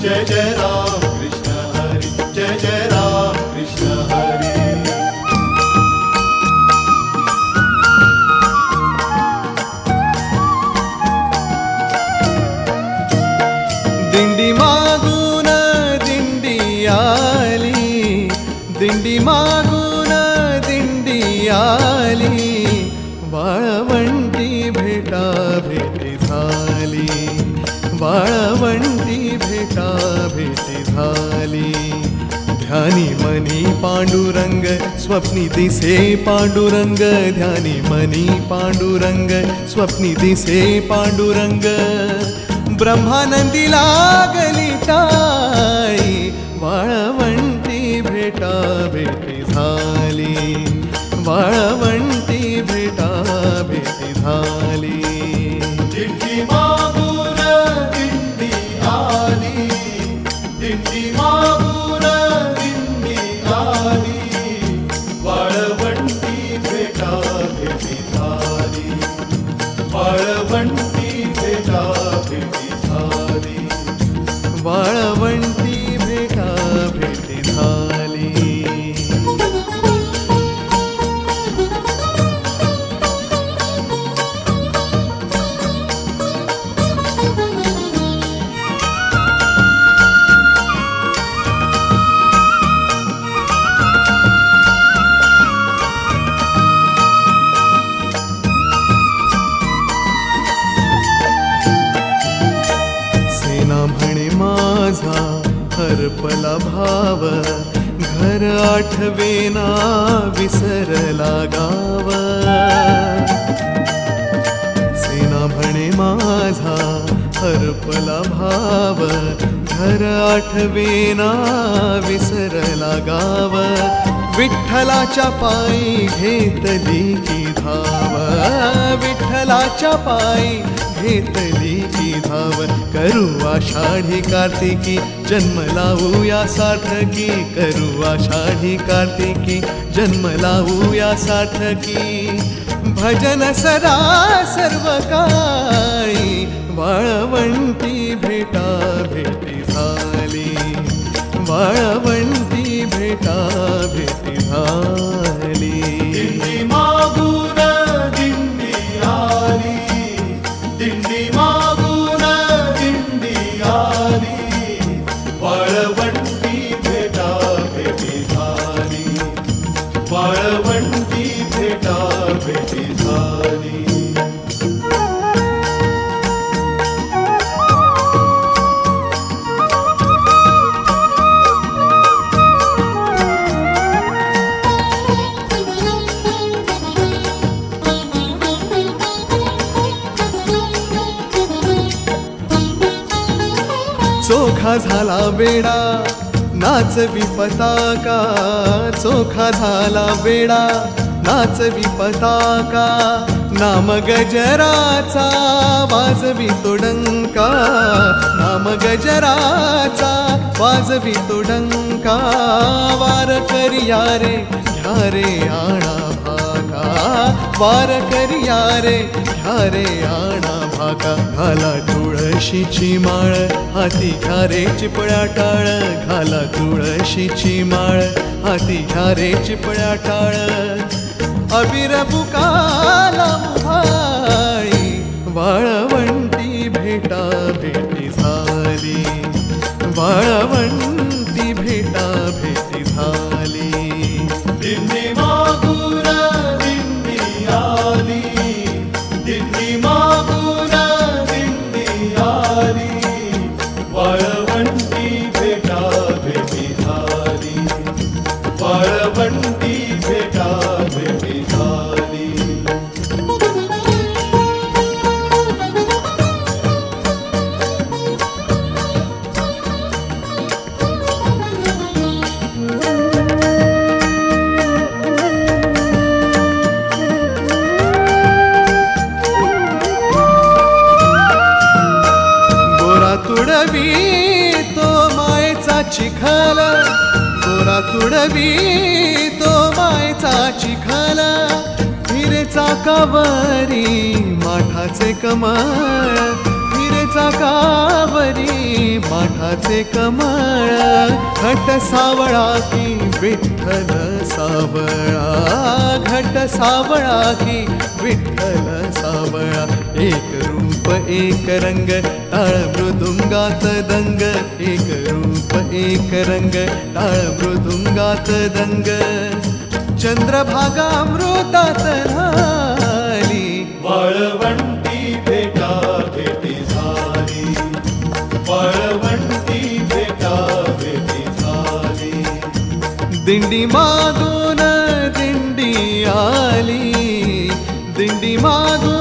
जय जय राम कृष्ण हरी, जय जय राम कृष्ण हरी। दिंडी मागून दिंडी आली, दिंडी मागून दिंडी आली, वाळवंटी भेटा भेटी झाली, वाळवंटी भेटा भेटी झाली। ध्यानी मनी पांडुरंग स्वप्नी दिसे पांडुरंग, ध्यानी मनी पांडुरंग स्वप्नी दिसे पांडुरंग। ब्रह्मानंदी लागली टाळी, वाळवंटी भेटा भेटी झाली, वाळवंटी भेटा भेटी झाली। दिंडी मागून दिंडी आली, दिंडी मागून दिंडी आली, वाळवंटी भेटा भेटी झाली, वाळवंटी भेटा भेटी झाली, वाळवंटी भेटा भेटी झाली। माझा हरपला भाव, घर आठवेना विसरला गाव। सेना म्हणे माझा हरपला भाव, घर आठवेना विसरला गाव। विठ्ठलाच्या पायी घेतली की धाव, विठ्ठलाच्या पायी घेतली की धाव। करू आषाढी कार्तिकी जन्म लावूया सार्थकी, करू आषाढी कार्तिकी जन्म लावूया सार्थकी। भजन सदा सर्व काळी, वाळवंटी भेटा भेटी झाली, वाळवंटी भेटा भेटी झाली। दिंडी मागून दिंडी आली, दिंडी मागून दिंडी आली, वाळवंटी भेटा भेटी झाली, वाळवंटी भेटा भेटी झाली। चोखा झाला बेडा नाचवी पताका, चोखा झाला बेडा नाचवी पताका। नाम गजराचा वाजवी तो डंका, नाम गजराचा वाजवी तो डंका। वार करिया रे घ्या रे आणा भाका, वार करिया रे घ्या रे आणा भाका। घाला तुळशीची माळ हाती घ्या रे चिपळ्या टाळ, घाला तुळशीची माळ हाती घ्या रे चिपळ्या टाळ। अबीर बुकाला मुहाळी, वाळवंटी भेटा भेटी झाली, वाळवंटी भेटा भेटी झाली। दिंडी मागून दिंडी आली, दिंडी मागून दिंडी आली, वाळवंटी भेटा भेटी झाली, वाळवंटी भेटा भेटी झाली। तुडवी तो मायेचा चिखल, गोरा तुडवी तो मायेचा चिखल। हिरे चाकावरी माठाचे कमळ, हिरे चाकावरी माठ माठाचे कमळ घट सावळा की विठ्ठल सावळा घट सावळा की विठ्ठल सावळा एक रूप एक रंग टाळ मृदुंगात दंग एक रूप एक रंग टाळ मृदुंगात दंग चंद्रभागा अमृतात न्हाली वाळवंटी भेटा भेटी झाली वाळवंटी भेटा भेटी झाली दिंडी मागून दिंडी आली दिंडी मागून